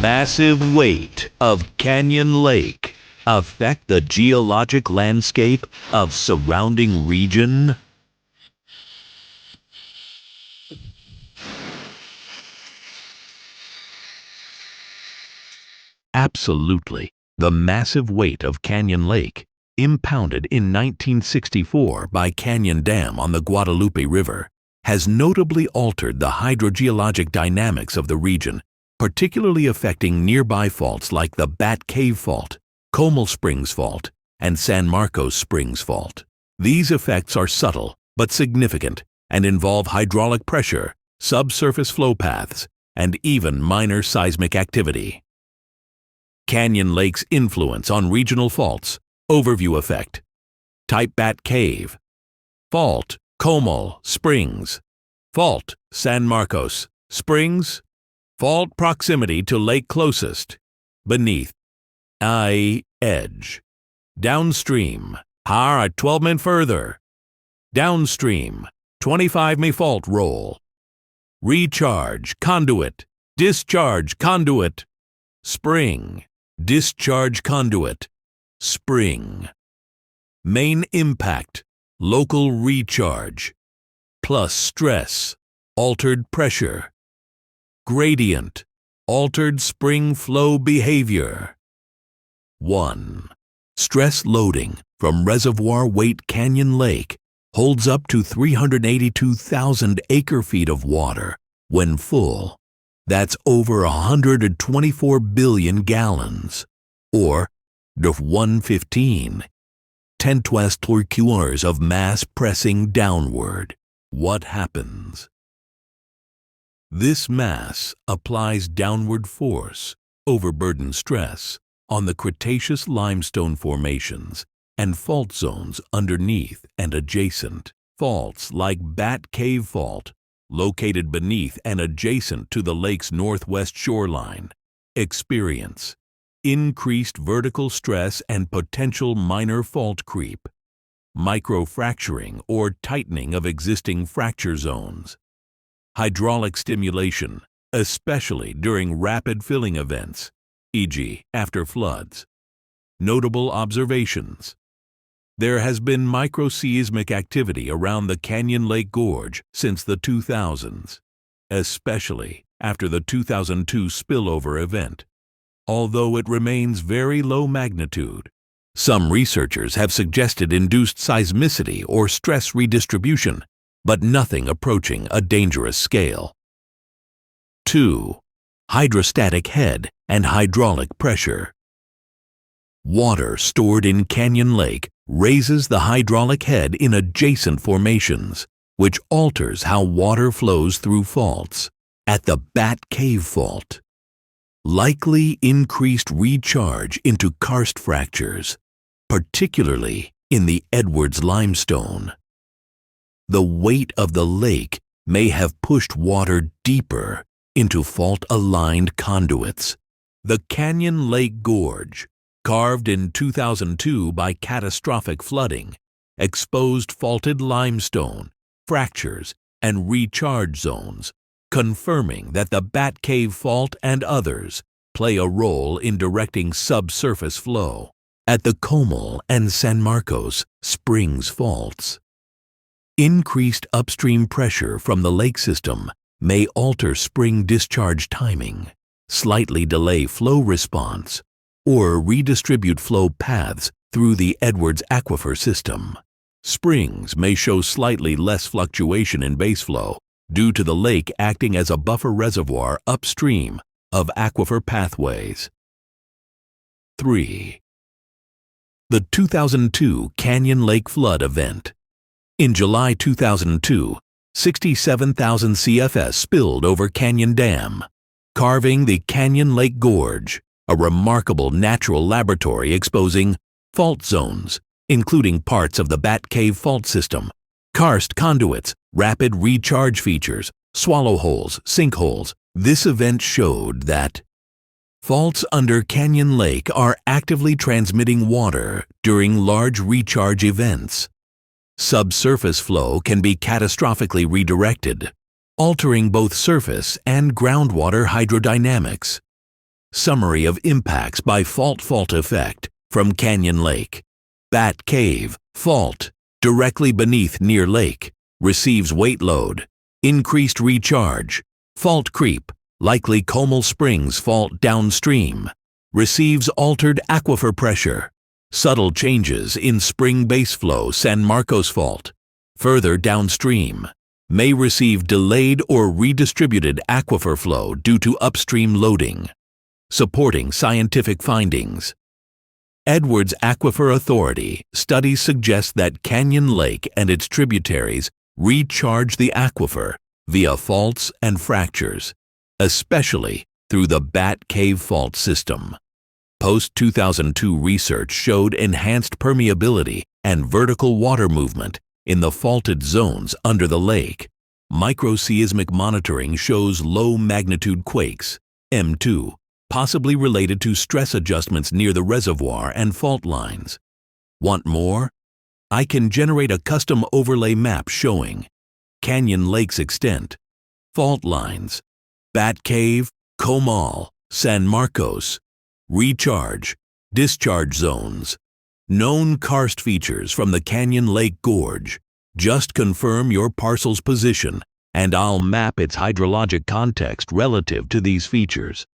massive weight of Canyon Lake affect the geologic landscape of surrounding region? Absolutely. The massive weight of Canyon Lake, impounded in 1964 by Canyon Dam on the Guadalupe River, has notably altered the hydrogeologic dynamics of the region, particularly affecting nearby faults like the Bat Cave Fault, Comal Springs Fault, and San Marcos Springs Fault. These effects are subtle but significant and involve hydraulic pressure, subsurface flow paths, and even minor seismic activity. Canyon Lake's influence on regional faults. Overview effect. Type Bat Cave. Fault, Comal Springs. Fault, San Marcos Springs. Fault proximity to lake closest. Beneath. Edge. Downstream. Har at 12 min further. Downstream. 25 mi fault roll. Recharge conduit. Discharge conduit. Spring. Discharge conduit. Spring. Main impact. Local recharge. Plus stress. Altered pressure. Gradient. Altered spring flow behavior. 1. Stress loading from reservoir weight Canyon Lake holds up to 382,000 acre-feet of water when full. That's over 124 billion gallons, or 115. 10^3 of mass pressing downward. What happens? This mass applies downward force, overburden stress, on the Cretaceous limestone formations and fault zones underneath and adjacent. Faults like Bat Cave Fault, located beneath and adjacent to the lake's northwest shoreline, experience increased vertical stress and potential minor fault creep, microfracturing or tightening of existing fracture zones, hydraulic stimulation, especially during rapid filling events, e.g. after floods. Notable observations. There has been microseismic activity around the Canyon Lake Gorge since the 2000s, especially after the 2002 spillover event, although it remains very low magnitude. Some researchers have suggested induced seismicity or stress redistribution, but nothing approaching a dangerous scale. 2. Hydrostatic head and hydraulic pressure. Water stored in Canyon Lake raises the hydraulic head in adjacent formations, which alters how water flows through faults. At the Bat Cave Fault, likely increased recharge into karst fractures, particularly in the Edwards limestone. The weight of the lake may have pushed water deeper into fault-aligned conduits. The Canyon Lake Gorge, carved in 2002 by catastrophic flooding, exposed faulted limestone, fractures, and recharge zones, confirming that the Bat Cave Fault and others play a role in directing subsurface flow. At the Comal and San Marcos Springs faults, increased upstream pressure from the lake system may alter spring discharge timing, slightly delay flow response, or redistribute flow paths through the Edwards aquifer system. Springs may show slightly less fluctuation in base flow due to the lake acting as a buffer reservoir upstream of aquifer pathways. 3. The 2002 Canyon Lake Flood Event. In July 2002, 67,000 CFS spilled over Canyon Dam, carving the Canyon Lake Gorge, a remarkable natural laboratory exposing fault zones, including parts of the Bat Cave Fault system, karst conduits, rapid recharge features, swallow holes, sinkholes. This event showed that faults under Canyon Lake are actively transmitting water during large recharge events. Subsurface flow can be catastrophically redirected, altering both surface and groundwater hydrodynamics. Summary of impacts by fault effect from Canyon Lake. Bat Cave, fault, directly beneath Near Lake, receives weight load, increased recharge, fault creep, likely Comal Springs fault downstream, receives altered aquifer pressure, subtle changes in spring baseflow San Marcos fault, further downstream, may receive delayed or redistributed aquifer flow due to upstream loading. Supporting scientific findings. Edwards Aquifer Authority studies suggest that Canyon Lake and its tributaries recharge the aquifer via faults and fractures, especially through the Bat Cave fault system. Post-2002 research showed enhanced permeability and vertical water movement in the faulted zones under the lake. Microseismic monitoring shows low-magnitude quakes, M2, possibly related to stress adjustments near the reservoir and fault lines. Want more? I can generate a custom overlay map showing Canyon Lake's extent, fault lines, Bat Cave, Comal, San Marcos, recharge, discharge zones, known karst features from the Canyon Lake Gorge. Just confirm your parcel's position and I'll map its hydrologic context relative to these features.